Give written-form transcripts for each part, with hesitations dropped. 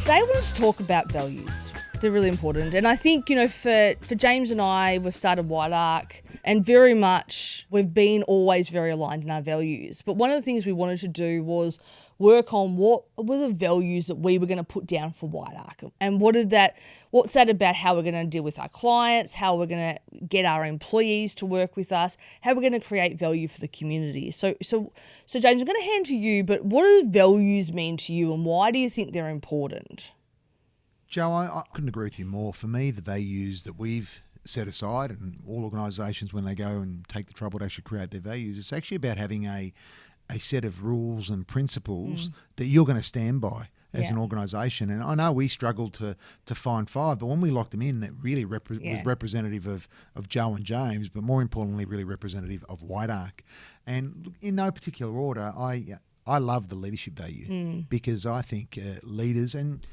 Today I wanted to talk about values. They're really important. And I think, for James and I, we've started Whiteark, and very much we've been always very aligned in our values. But one of the things we wanted to do was work on what were the values that we were going to put down for Whiteark, and what's that about how we're going to deal with our clients, how we're going to get our employees to work with us, how we're going to create value for the community. So James, I'm going to hand to you, but what do values mean to you, and why do you think they're important? Joe, I couldn't agree with you more. For me, the values that we've set aside, and all organisations when they go and take the trouble to actually create their values, it's actually about having a set of rules and principles that you're going to stand by as an organisation. And I know we struggled to find 5, but when we locked them in, that really was representative of Joe and James, but more importantly, really representative of Whiteark. And in no particular order, I love the leadership value because I think leaders, and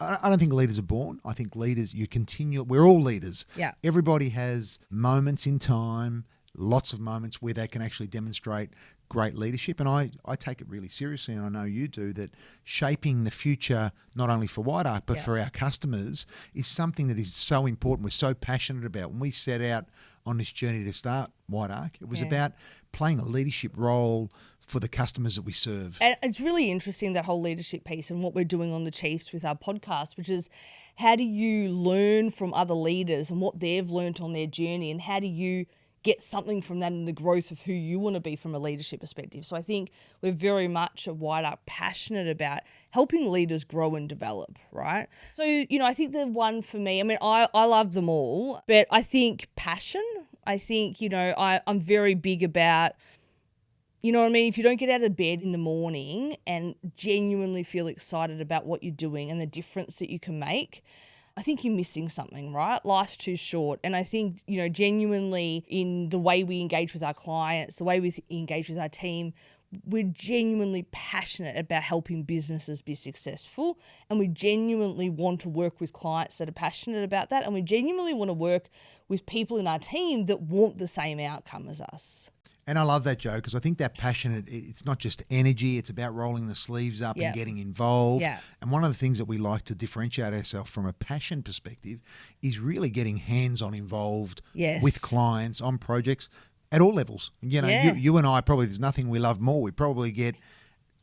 I don't think leaders are born. I think leaders, we're all leaders. Yeah. Everybody has moments in time, lots of moments where they can actually demonstrate great leadership. And I take it really seriously, and I know you do, that shaping the future, not only for Whiteark, but for our customers, is something that is so important. We're so passionate about. When we set out on this journey to start Whiteark, it was about playing a leadership role for the customers that we serve. And it's really interesting, that whole leadership piece, and what we're doing on the Chiefs with our podcast, which is how do you learn from other leaders and what they've learned on their journey, and how do you get something from that in the growth of who you want to be from a leadership perspective. So I think we're very much at Whiteark passionate about helping leaders grow and develop, right? So, I think the one for me, I love them all, but I think passion, I'm very big about, if you don't get out of bed in the morning and genuinely feel excited about what you're doing and the difference that you can make, I think you're missing something, right? Life's too short. And I think, genuinely in the way we engage with our clients, the way we engage with our team, we're genuinely passionate about helping businesses be successful. And we genuinely want to work with clients that are passionate about that. And we genuinely want to work with people in our team that want the same outcome as us. And I love that, Joe, because I think that passion, it's not just energy, it's about rolling the sleeves up and getting involved. Yeah. And one of the things that we like to differentiate ourselves from a passion perspective is really getting hands-on involved with clients on projects at all levels. You and I, probably there's nothing we love more. We probably get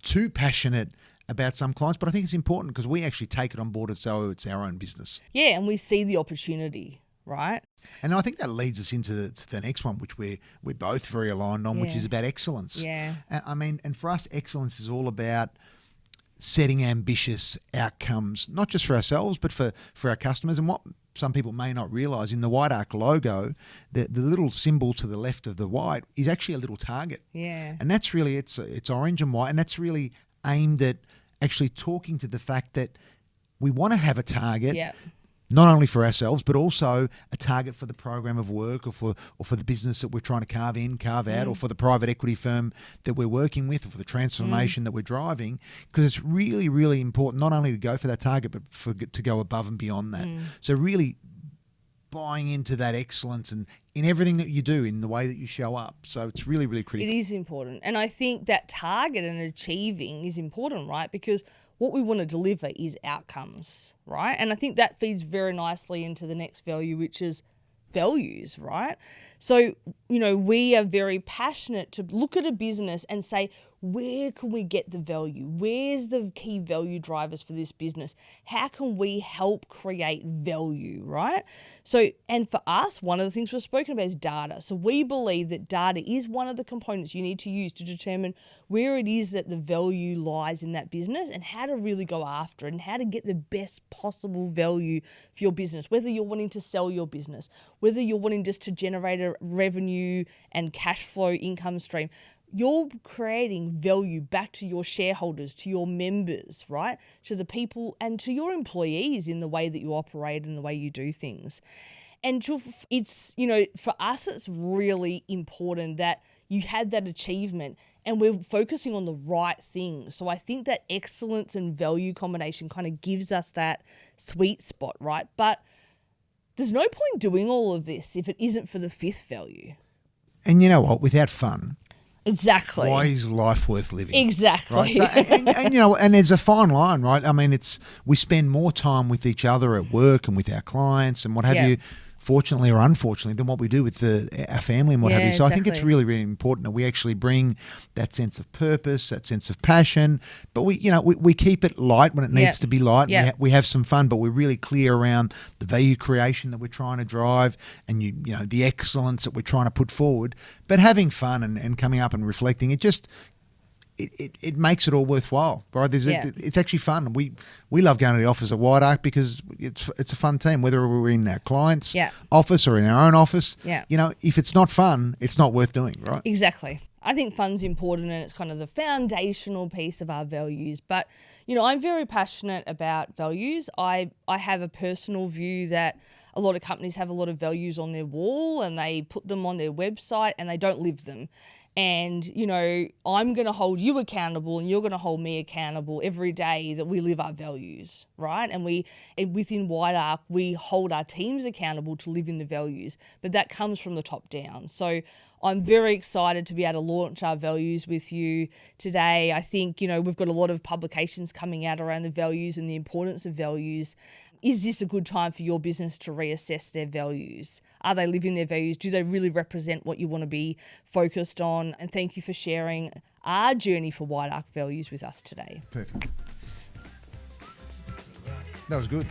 too passionate about some clients, but I think it's important because we actually take it on board as though it's our own business. Yeah, and we see the opportunity, right? And I think that leads us into the next one, which we're both very aligned on, which is about excellence. Yeah. And for us, excellence is all about setting ambitious outcomes, not just for ourselves, but for our customers. And what some people may not realise, in the Whiteark logo, the little symbol to the left of the white is actually a little target. Yeah. And that's really, it's orange and white, and that's really aimed at actually talking to the fact that we want to have a target. Yeah. Not only for ourselves, but also a target for the program of work, or for the business that we're trying to carve out, or for the private equity firm that we're working with, or for the transformation that we're driving. Because it's really, really important not only to go for that target, but to go above and beyond that. So really buying into that excellence and in everything that you do, in the way that you show up. So it's really, really critical. It is important. And I think that target and achieving is important, right? Because what we want to deliver is outcomes, right? And I think that feeds very nicely into the next value, which is values, right? So, we are very passionate to look at a business and say, where can we get the value? Where's the key value drivers for this business? How can we help create value, right? So, and for us, one of the things we've spoken about is data. So we believe that data is one of the components you need to use to determine where it is that the value lies in that business, and how to really go after it, and how to get the best possible value for your business, whether you're wanting to sell your business, whether you're wanting just to generate a revenue and cash flow income stream. You're creating value back to your shareholders, to your members, right? To the people and to your employees in the way that you operate and the way you do things. And it's, for us, it's really important that you had that achievement and we're focusing on the right things. So I think that excellence and value combination kind of gives us that sweet spot, right? But there's no point doing all of this if it isn't for the 5th value. And you know what? Without fun, Exactly. Why is life worth living? Exactly. Right. So, and you know, and there's a fine line, right? I mean, we spend more time with each other at work and with our clients and what have Yeah. you, fortunately or unfortunately, than what we do with our family and what have Yeah, you. So I think it's exactly. really, really important that we actually bring that sense of purpose, that sense of passion, but we keep it light when it needs to be light. Yeah. We have some fun, but we're really clear around the value creation that we're trying to drive and you know the excellence that we're trying to put forward. But having fun and coming up and reflecting, it makes it all worthwhile, right? It's actually fun. We love going to the office at Whiteark because it's a fun team, whether we're in our client's office or in our own office. Yeah. You know, if it's not fun, it's not worth doing, right? Exactly. I think fun's important and it's kind of the foundational piece of our values. But, you know, I'm very passionate about values. I have a personal view that a lot of companies have a lot of values on their wall and they put them on their website and they don't live them. And, you know, I'm going to hold you accountable and you're going to hold me accountable every day that we live our values, right? And within Whiteark, we hold our teams accountable to live in the values, but that comes from the top down. So I'm very excited to be able to launch our values with you today. I think, you know, we've got a lot of publications coming out around the values and the importance of values. Is this a good time for your business to reassess their values? Are they living their values? Do they really represent what you want to be focused on? And thank you for sharing our journey for Whiteark values with us today. Perfect. That was good.